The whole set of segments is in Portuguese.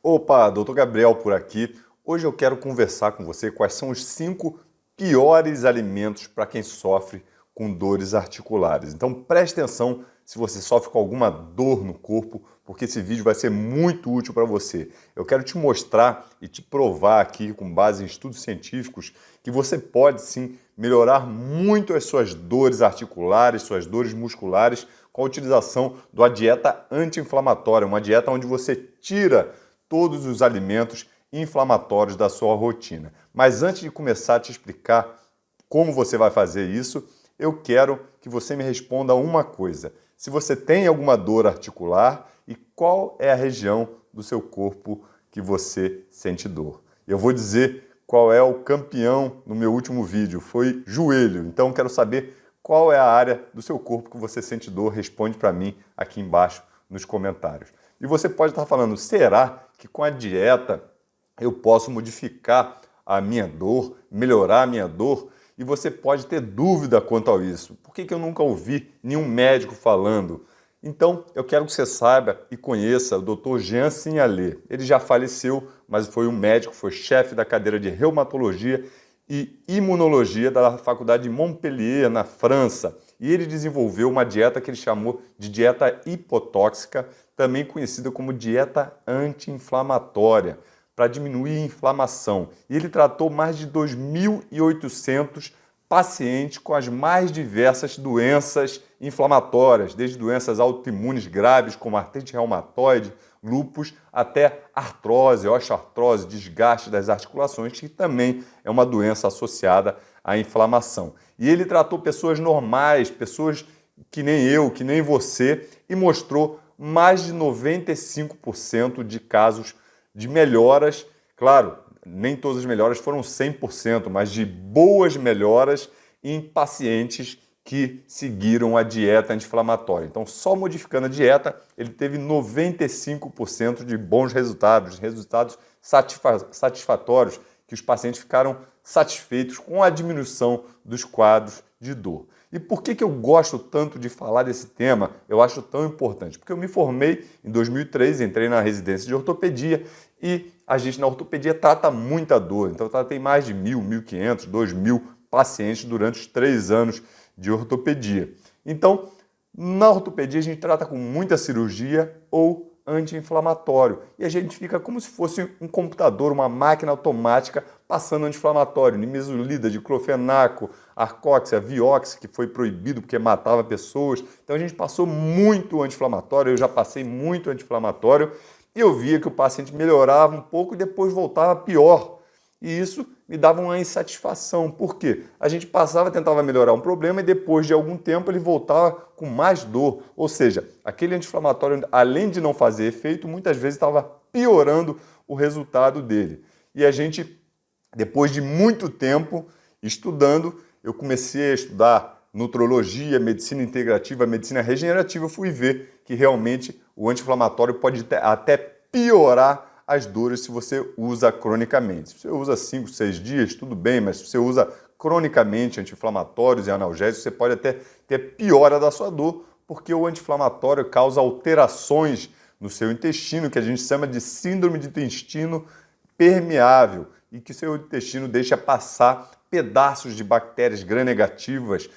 Opa, Dr. Gabriel por aqui. Hoje eu quero conversar com você quais são os 5 piores alimentos para quem sofre com dores articulares. Então preste atenção se você sofre com alguma dor no corpo, porque esse vídeo vai ser muito útil para você. Eu quero te mostrar e te provar aqui, com base em estudos científicos, que você pode sim melhorar muito as suas dores articulares, suas dores musculares, com a utilização da dieta anti-inflamatória, uma dieta onde você tira todos os alimentos inflamatórios da sua rotina. Mas antes de começar a te explicar como você vai fazer isso, eu quero que você me responda uma coisa. Se você tem alguma dor articular e qual é a região do seu corpo que você sente dor. Eu vou dizer qual é o campeão no meu último vídeo, foi joelho. Então quero saber qual é a área do seu corpo que você sente dor. Responde para mim aqui embaixo nos comentários. E você pode estar falando, será que com a dieta eu posso modificar a minha dor, melhorar a minha dor? E você pode ter dúvida quanto a isso. Por que eu nunca ouvi nenhum médico falando? Então, eu quero que você saiba e conheça o Dr. Jean Signalé. Ele já faleceu, mas foi um médico, foi chefe da cadeira de reumatologia e imunologia da Faculdade de Montpellier, na França. E ele desenvolveu uma dieta que ele chamou de dieta hipotóxica, também conhecida como dieta anti-inflamatória, para diminuir a inflamação. E ele tratou mais de 2.800 pacientes com as mais diversas doenças inflamatórias, desde doenças autoimunes graves como artrite reumatoide, lúpus, até artrose, osteoartrose, desgaste das articulações, que também é uma doença associada à inflamação. E ele tratou pessoas normais, pessoas que nem eu, que nem você, e mostrou mais de 95% de casos de melhoras. Claro, nem todas as melhoras foram 100%, mas de boas melhoras em pacientes que seguiram a dieta anti-inflamatória. Então, só modificando a dieta, ele teve 95% de bons resultados, resultados satisfatórios, que os pacientes ficaram satisfeitos com a diminuição dos quadros de dor. E por que eu gosto tanto de falar desse tema? Eu acho tão importante. Porque eu me formei em 2003, entrei na residência de ortopedia e a gente na ortopedia trata muita dor. Então eu tratei mais de 1.000, 1.500, 2.000 pacientes durante os 3 anos de ortopedia. Então, na ortopedia a gente trata com muita cirurgia ou anti-inflamatório. E a gente fica como se fosse um computador, uma máquina automática passando anti-inflamatório, nimesulida, diclofenaco, arcóxia, vioxx, que foi proibido porque matava pessoas. Então a gente passou muito anti-inflamatório, eu já passei muito anti-inflamatório e eu via que o paciente melhorava um pouco e depois voltava pior. E isso me dava uma insatisfação. Por quê? A gente passava, tentava melhorar um problema e depois de algum tempo ele voltava com mais dor. Ou seja, aquele anti-inflamatório, além de não fazer efeito, muitas vezes estava piorando o resultado dele. E a gente, depois de muito tempo estudando, eu comecei a estudar nutrologia, medicina integrativa, medicina regenerativa. Eu fui ver que realmente o anti-inflamatório pode até piorar as dores se você usa cronicamente. Se você usa 5, 6 dias, tudo bem, mas se você usa cronicamente anti-inflamatórios e analgésicos, você pode até ter piora da sua dor, porque o anti-inflamatório causa alterações no seu intestino, que a gente chama de síndrome de intestino permeável, e que seu intestino deixa passar pedaços de bactérias gram-negativas,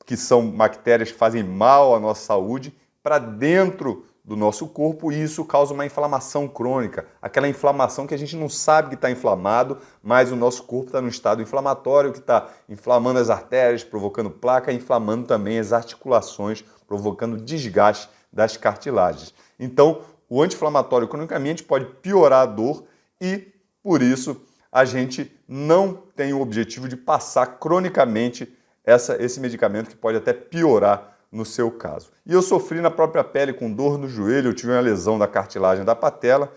que são bactérias que fazem mal à nossa saúde, para dentro do nosso corpo, e isso causa uma inflamação crônica, aquela inflamação que a gente não sabe que está inflamado, mas o nosso corpo está no estado inflamatório, que está inflamando as artérias, provocando placa, e inflamando também as articulações, provocando desgaste das cartilagens. Então, o anti-inflamatório cronicamente pode piorar a dor e, por isso, a gente não tem o objetivo de passar cronicamente esse medicamento que pode até piorar no seu caso. E eu sofri na própria pele com dor no joelho, eu tive uma lesão da cartilagem da patela,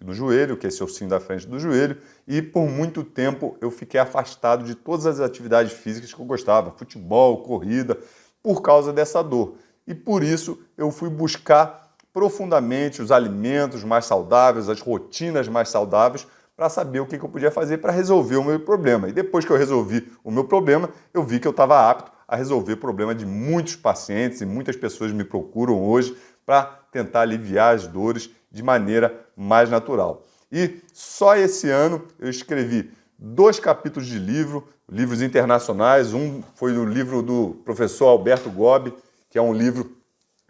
do joelho, que é esse ossinho da frente do joelho, e por muito tempo eu fiquei afastado de todas as atividades físicas que eu gostava, futebol, corrida, por causa dessa dor. E por isso eu fui buscar profundamente os alimentos mais saudáveis, as rotinas mais saudáveis, para saber o que eu podia fazer para resolver o meu problema. E depois que eu resolvi o meu problema, eu vi que eu estava apto a resolver o problema de muitos pacientes e muitas pessoas me procuram hoje para tentar aliviar as dores de maneira mais natural. E só esse ano eu escrevi 2 capítulos de livros internacionais. Um foi o livro do professor Alberto Gobi, que é um livro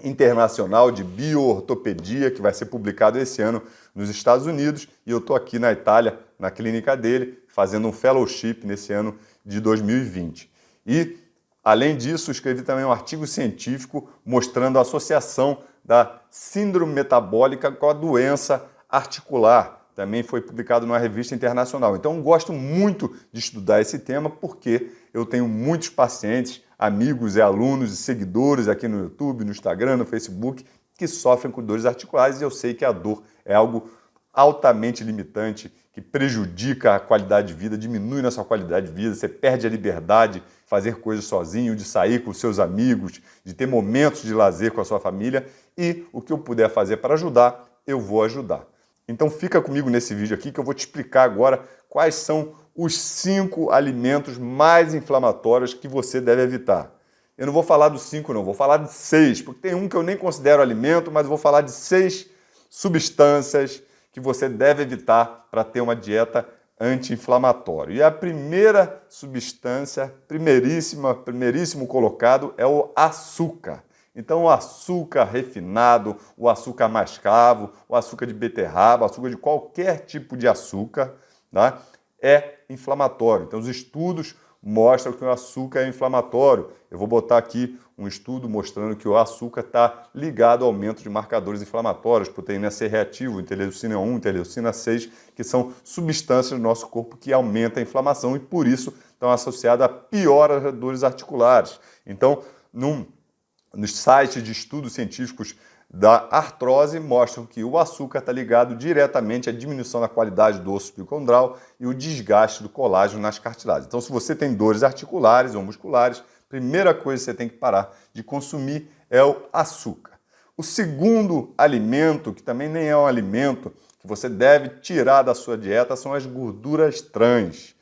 internacional de bioortopedia, que vai ser publicado esse ano nos Estados Unidos. E eu estou aqui na Itália, na clínica dele, fazendo um fellowship nesse ano de 2020. E, além disso, escrevi também um artigo científico mostrando a associação da síndrome metabólica com a doença articular. Também foi publicado numa revista internacional. Então, gosto muito de estudar esse tema porque eu tenho muitos pacientes, amigos e alunos e seguidores aqui no YouTube, no Instagram, no Facebook, que sofrem com dores articulares, e eu sei que a dor é algo altamente limitante, que prejudica a qualidade de vida, diminui na sua qualidade de vida, você perde a liberdade de fazer coisas sozinho, de sair com seus amigos, de ter momentos de lazer com a sua família, e o que eu puder fazer para ajudar, eu vou ajudar. Então fica comigo nesse vídeo aqui que eu vou te explicar agora quais são os 5 alimentos mais inflamatórios que você deve evitar. Eu não vou falar dos 5 não, vou falar de 6, porque tem um que eu nem considero alimento, mas eu vou falar de 6 substâncias que você deve evitar para ter uma dieta anti-inflamatória. E a primeira substância, primeiríssimo colocado, é o açúcar. Então, o açúcar refinado, o açúcar mascavo, o açúcar de beterraba, o açúcar de qualquer tipo de açúcar, tá? É inflamatório. Então, os estudos mostram que o açúcar é inflamatório. Eu vou botar aqui um estudo mostrando que o açúcar está ligado ao aumento de marcadores inflamatórios, proteína C reativa, interleucina 1, interleucina 6, que são substâncias do nosso corpo que aumentam a inflamação e, por isso, estão associadas a piora das dores articulares. Então, nos sites de estudos científicos da artrose mostram que o açúcar está ligado diretamente à diminuição da qualidade do osso epicondral e o desgaste do colágeno nas cartilagens. Então, se você tem dores articulares ou musculares, a primeira coisa que você tem que parar de consumir é o açúcar. O segundo alimento, que também nem é um alimento, que você deve tirar da sua dieta, são as gorduras trans.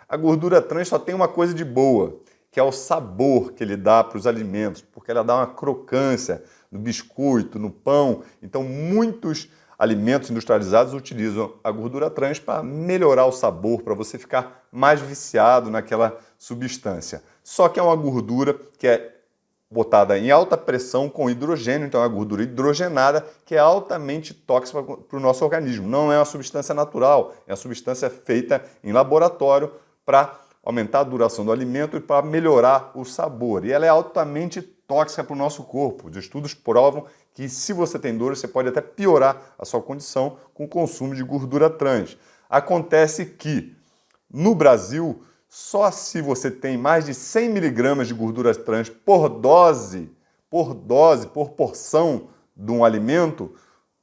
A gordura trans só tem uma coisa de boa, que é o sabor que ele dá para os alimentos, porque ela dá uma crocância no biscoito, no pão. Então, muitos alimentos industrializados utilizam a gordura trans para melhorar o sabor, para você ficar mais viciado naquela substância. Só que é uma gordura que é botada em alta pressão com hidrogênio, então é uma gordura hidrogenada que é altamente tóxica para o nosso organismo. Não é uma substância natural, é uma substância feita em laboratório para aumentar a duração do alimento e para melhorar o sabor. E ela é altamente tóxica para o nosso corpo. Os estudos provam que se você tem dor, você pode até piorar a sua condição com o consumo de gordura trans. Acontece que no Brasil, só se você tem mais de 100 miligramas de gordura trans por porção de um alimento,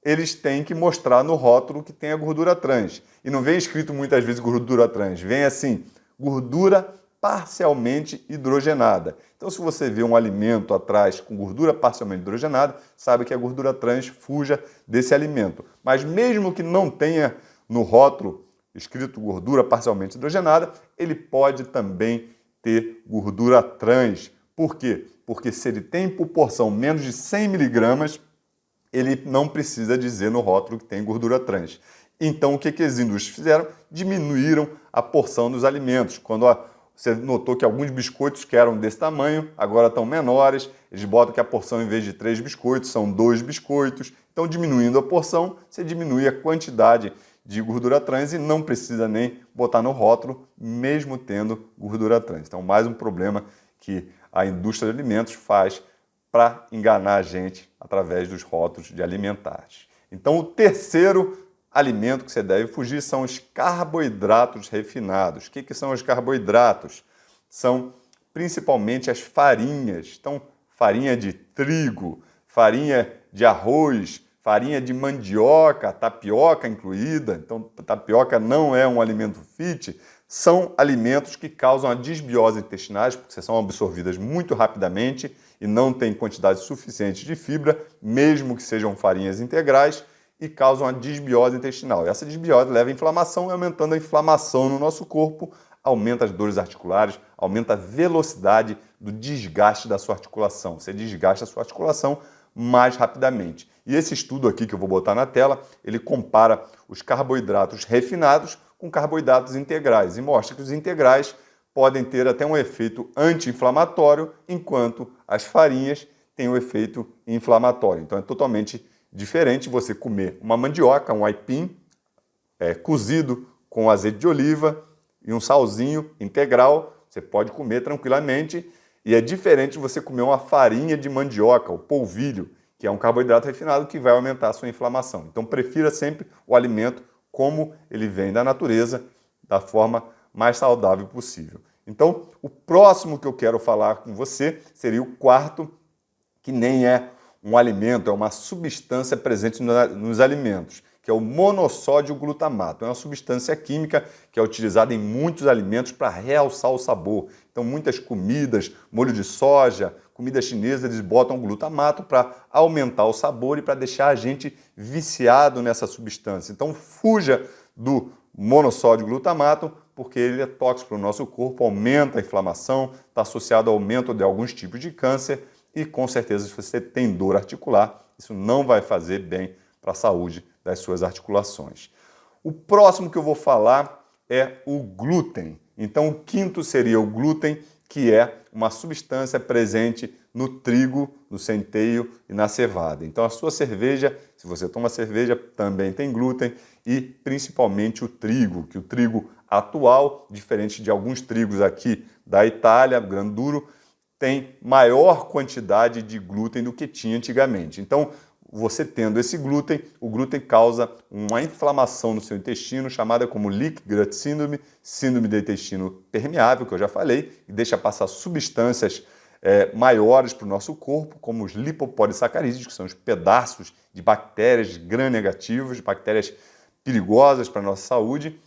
eles têm que mostrar no rótulo que tem a gordura trans. E não vem escrito muitas vezes gordura trans, vem assim, gordura parcialmente hidrogenada. Então, se você vê um alimento atrás com gordura parcialmente hidrogenada, sabe que a gordura trans fuja desse alimento. Mas mesmo que não tenha no rótulo escrito gordura parcialmente hidrogenada, ele pode também ter gordura trans. Por quê? Porque se ele tem por porção menos de 100 miligramas, ele não precisa dizer no rótulo que tem gordura trans. Então, o que as indústrias fizeram? Diminuíram a porção dos alimentos. Quando você notou que alguns biscoitos que eram desse tamanho, agora estão menores, eles botam que a porção, em vez de 3 biscoitos, são 2 biscoitos. Então, diminuindo a porção, você diminui a quantidade de gordura trans e não precisa nem botar no rótulo, mesmo tendo gordura trans. Então, mais um problema que a indústria de alimentos faz para enganar a gente através dos rótulos de alimentares. Então, o terceiro alimento que você deve fugir são os carboidratos refinados. O que são os carboidratos? São principalmente as farinhas. Então, farinha de trigo, farinha de arroz, farinha de mandioca, tapioca incluída. Então, tapioca não é um alimento fit. São alimentos que causam a desbiose intestinais, porque são absorvidas muito rapidamente e não têm quantidade suficiente de fibra, mesmo que sejam farinhas integrais, e causam a desbiose intestinal. E essa desbiose leva à inflamação e aumentando a inflamação no nosso corpo, aumenta as dores articulares, aumenta a velocidade do desgaste da sua articulação. Você desgasta a sua articulação, mais rapidamente. E esse estudo aqui que eu vou botar na tela, ele compara os carboidratos refinados com carboidratos integrais e mostra que os integrais podem ter até um efeito anti-inflamatório, enquanto as farinhas têm um efeito inflamatório. Então é totalmente diferente você comer uma mandioca, um aipim, cozido com azeite de oliva e um salzinho integral, você pode comer tranquilamente, e é diferente você comer uma farinha de mandioca, o polvilho, que é um carboidrato refinado que vai aumentar a sua inflamação. Então prefira sempre o alimento como ele vem da natureza, da forma mais saudável possível. Então, o próximo que eu quero falar com você seria o quarto, que nem é um alimento, é uma substância presente nos alimentos, que é o monossódio glutamato. É uma substância química que é utilizada em muitos alimentos para realçar o sabor. Então, muitas comidas, molho de soja, comida chinesa, eles botam glutamato para aumentar o sabor e para deixar a gente viciado nessa substância. Então, fuja do monossódio glutamato, porque ele é tóxico para o nosso corpo, aumenta a inflamação, está associado ao aumento de alguns tipos de câncer e, com certeza, se você tem dor articular, isso não vai fazer bem para a saúde das suas articulações. O próximo que eu vou falar é o glúten. Então, o quinto seria o glúten, que é uma substância presente no trigo, no centeio e na cevada. Então, a sua cerveja, se você toma cerveja, também tem glúten e principalmente o trigo, que o trigo atual, diferente de alguns trigos aqui da Itália, grão duro, tem maior quantidade de glúten do que tinha antigamente. Então, você tendo esse glúten, o glúten causa uma inflamação no seu intestino, chamada como leaky gut syndrome, síndrome do intestino permeável, que eu já falei, e deixa passar substâncias maiores para o nosso corpo, como os lipopolissacarídeos, que são os pedaços de bactérias gram-negativas, bactérias perigosas para a nossa saúde,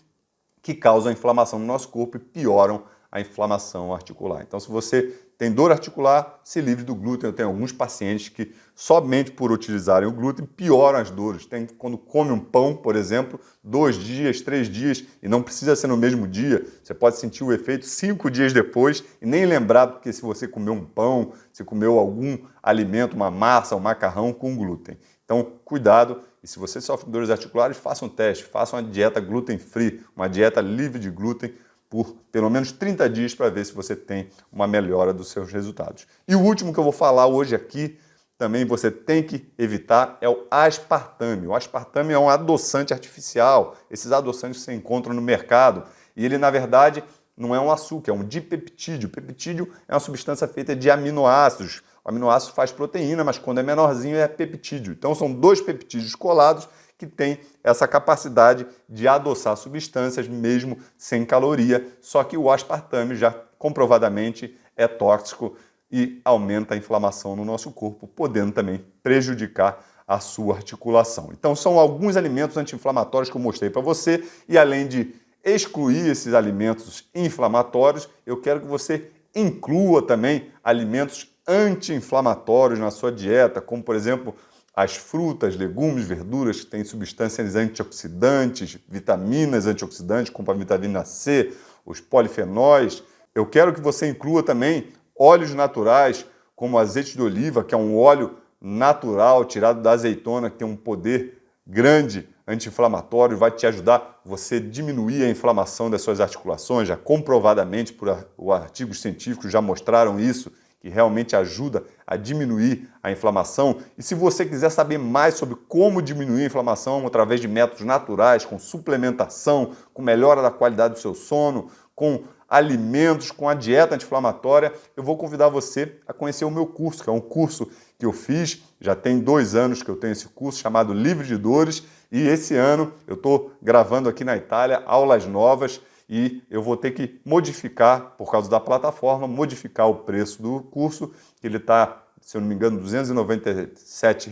que causam inflamação no nosso corpo e pioram a inflamação articular. Então, se você tem dor articular, se livre do glúten. Eu tenho alguns pacientes que, somente por utilizarem o glúten, pioram as dores. Tem quando come um pão, por exemplo, 2 dias, 3 dias, e não precisa ser no mesmo dia. Você pode sentir o efeito 5 dias depois e nem lembrar, porque se você comeu um pão, se comeu algum alimento, uma massa, um macarrão com glúten. Então, cuidado. E se você sofre de dores articulares, faça um teste, faça uma dieta gluten-free, uma dieta livre de glúten, por pelo menos 30 dias para ver se você tem uma melhora dos seus resultados. E o último que eu vou falar hoje aqui, também você tem que evitar, é o aspartame. O aspartame é um adoçante artificial. Esses adoçantes você encontra no mercado e ele, na verdade, não é um açúcar, é um dipeptídeo. Peptídeo é uma substância feita de aminoácidos. O aminoácido faz proteína, mas quando é menorzinho é peptídeo. Então são 2 peptídeos colados que tem essa capacidade de adoçar substâncias mesmo sem caloria, só que o aspartame já comprovadamente é tóxico e aumenta a inflamação no nosso corpo, podendo também prejudicar a sua articulação. Então são alguns alimentos anti-inflamatórios que eu mostrei para você e além de excluir esses alimentos inflamatórios, eu quero que você inclua também alimentos anti-inflamatórios na sua dieta, como por exemplo as frutas, legumes, verduras que têm substâncias antioxidantes, vitaminas antioxidantes, como a vitamina C, os polifenóis. Eu quero que você inclua também óleos naturais, como azeite de oliva, que é um óleo natural tirado da azeitona, que tem um poder grande anti-inflamatório, vai te ajudar você diminuir a inflamação das suas articulações, já comprovadamente por artigos científicos já mostraram isso, que realmente ajuda a diminuir a inflamação. E se você quiser saber mais sobre como diminuir a inflamação através de métodos naturais, com suplementação, com melhora da qualidade do seu sono, com alimentos, com a dieta anti-inflamatória, eu vou convidar você a conhecer o meu curso, que é um curso que eu fiz, já tem 2 anos que eu tenho esse curso, chamado Livre de Dores, e esse ano eu estou gravando aqui na Itália aulas novas, e eu vou ter que modificar, por causa da plataforma, modificar o preço do curso, que ele está, se eu não me engano, R$ 297,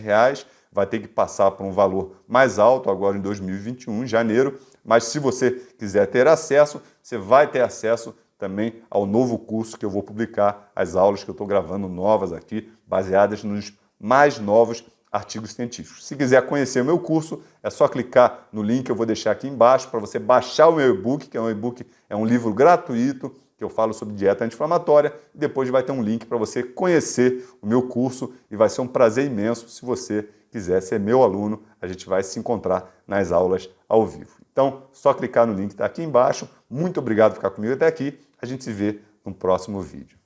vai ter que passar por um valor mais alto agora em 2021, em janeiro, mas se você quiser ter acesso, você vai ter acesso também ao novo curso que eu vou publicar, as aulas que eu estou gravando novas aqui, baseadas nos mais novos artigos científicos. Se quiser conhecer o meu curso, é só clicar no link que eu vou deixar aqui embaixo para você baixar o meu e-book, que é um e-book, é um livro gratuito, que que eu falo sobre dieta anti-inflamatória, e depois vai ter um link para você conhecer o meu curso e vai ser um prazer imenso se você quiser ser meu aluno, a gente vai se encontrar nas aulas ao vivo. Então, só clicar no link que está aqui embaixo. Muito obrigado por ficar comigo até aqui. A gente se vê no próximo vídeo.